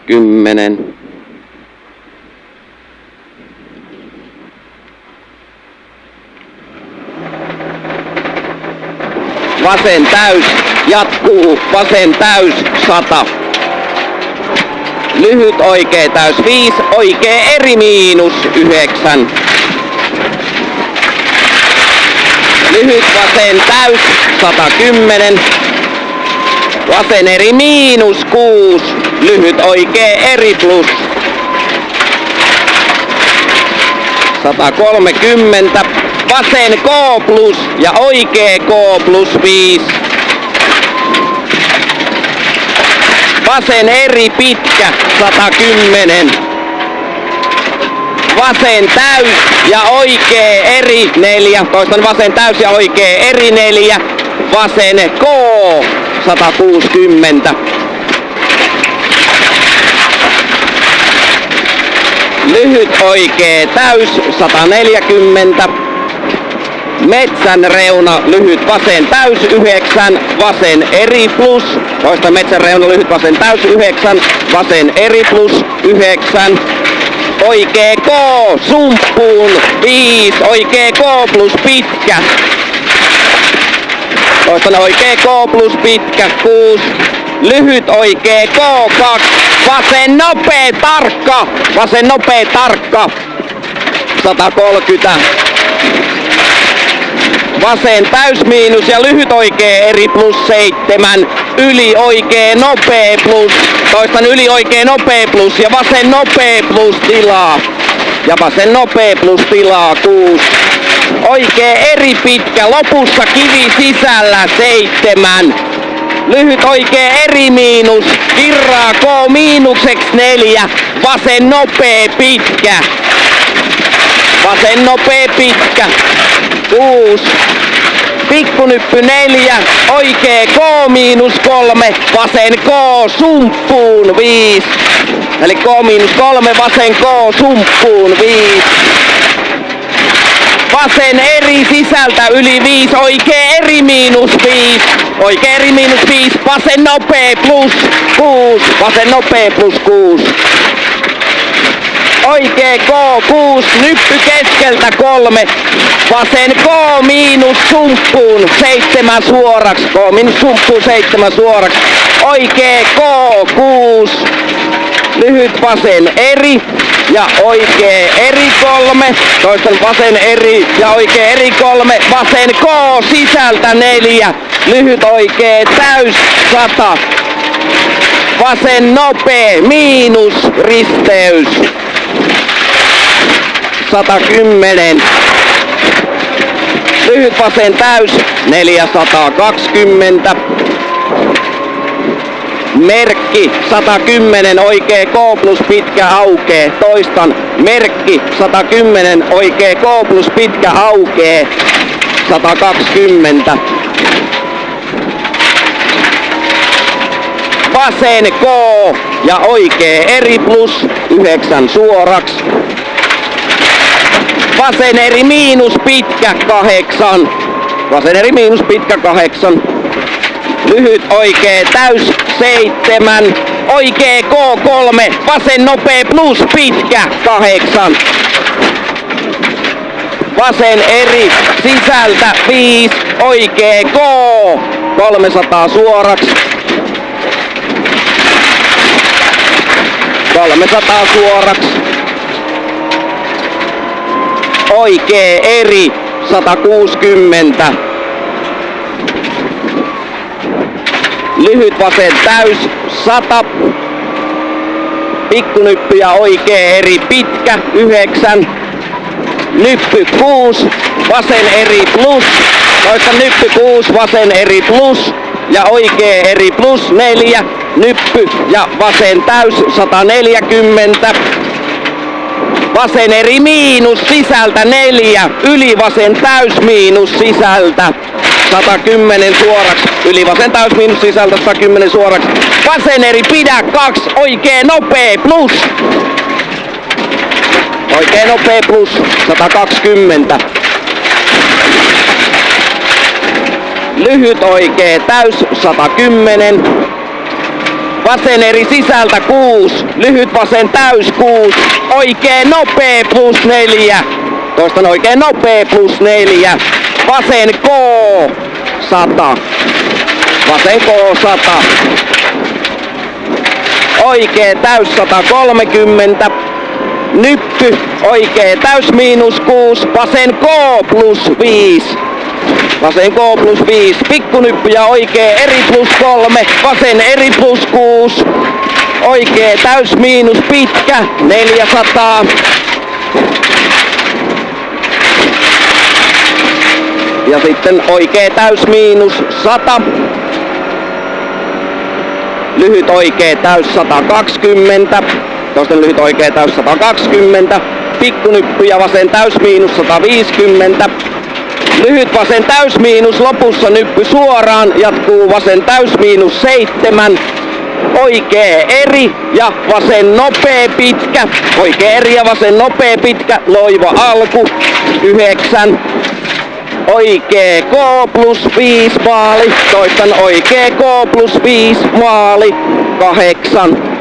10. Vasen täys, jatkuu, vasen täys, 100. Lyhyt oikee täys, 5, oikee eri miinus, 9. Lyhyt vasen täys, 110. Vasen eri miinus, 6. Lyhyt oikee eri plus. 130. Vasen K plus ja oikee K plus 5. Vasen eri pitkä, 110. Vasen täys ja oikee eri 4. Toistan vasen täys ja oikee eri 4. Vasen K, 160. Lyhyt oikee täys, 140. Metsän reuna, lyhyt vasen täys, 9. Vasen eri plus. Toista metsän reuna, lyhyt vasen täys, 9. Vasen eri plus, 9. Oikee K, sumppuun, 5. Oikee K plus pitkä. Toistan oikee K plus pitkä, 6. Lyhyt oikee K, 2. Vasen nopee tarkka. Vasen nopee tarkka. 130. Vasen täys miinus ja lyhyt oikee eri plus 7. Yli oikee nopee plus. Toistan yli oikee nopee plus ja vasen nopee plus tilaa. Ja vasen nopee plus tilaa 6. Oikee eri pitkä, lopussa kivi sisällä 7. Lyhyt oikee eri miinus, virraa K miinukseksi 4. Vasen nopee pitkä. Vasen nopee pitkä 6. Pikkunyppy 4, oikee K miinus 3, vasen K sumppuun 5. Eli K miinus 3, vasen K sumppuun 5. Vasen eri sisältä yli 5, oikee eri miinus 5. Oikee eri miinus 5, vasen nopee plus 6. Vasen nopee plus 6. Oikee K 6, nyppy keskeltä 3. Vasen K miinus sumppuun 7 suoraksi. K miinus sumppuun 7 suoraksi. Oikee K 6. Lyhyt vasen eri ja oikee eri 3. Toistan vasen eri ja oikee eri 3. Vasen K sisältä 4. Lyhyt oikee täys 100. Vasen nopee miinus risteys. 110. Lyhyt vasen täys 420. Merkki 110, oikee K plus pitkä aukee. Toistan, merkki 110, oikee K plus pitkä aukee. 120. Vasen K ja oikee eri plus 9 suoraksi. Vasen eri miinus pitkä 8. Vasen eri miinus pitkä 8. Lyhyt oikee täys 7. Oikee K 3. Vasen nopee plus pitkä 8. Vasen eri sisältä 5. Oikee K 300 suoraksi. 300 suoraksi. Oikee eri 160. Lyhyt vasen täys 100. Pikkunyppy ja oikee eri pitkä 9. Nyppy 6. Vasen eri plus. Toista nyppy 6. Vasen eri plus. Ja oikee eri plus 4. Nyppy ja vasen täys 140. Vasen eri miinus sisältä 4. Yli vasen täys miinus sisältä 110 suoraksi. Yli vasen täys miinus sisältä 110 suoraksi. Vasen eri pidä 2. Oikee nopee plus. Oikee nopee plus 120. Lyhyt oikee täys 110. vasen eri sisältä 6, lyhyt vasen täys 6, oikee nopee plus 4, toistan oikee nopee plus 4, vasen K 100, vasen K 100, oikee täys 130, nyppy, oikee täys miinus 6, vasen K plus 5. Vasen K plus 5, pikkunyppy ja oikee eri plus 3, vasen eri plus 6, oikee täys miinus pitkä 400. Ja sitten oikee täys miinus 100. Lyhyt oikee täys 120. Toisten lyhyt oikee täys 120. Pikkunyppy ja vasen täys miinus 150. Lyhyt vasen täys miinus, lopussa nyppy suoraan, jatkuu vasen täys miinus 7. Oikee eri ja vasen nopee pitkä. Oikee eri ja vasen nopee pitkä, loiva alku 9. Oikee K plus 5 maali. Toistan oikee K plus 5 maali 8.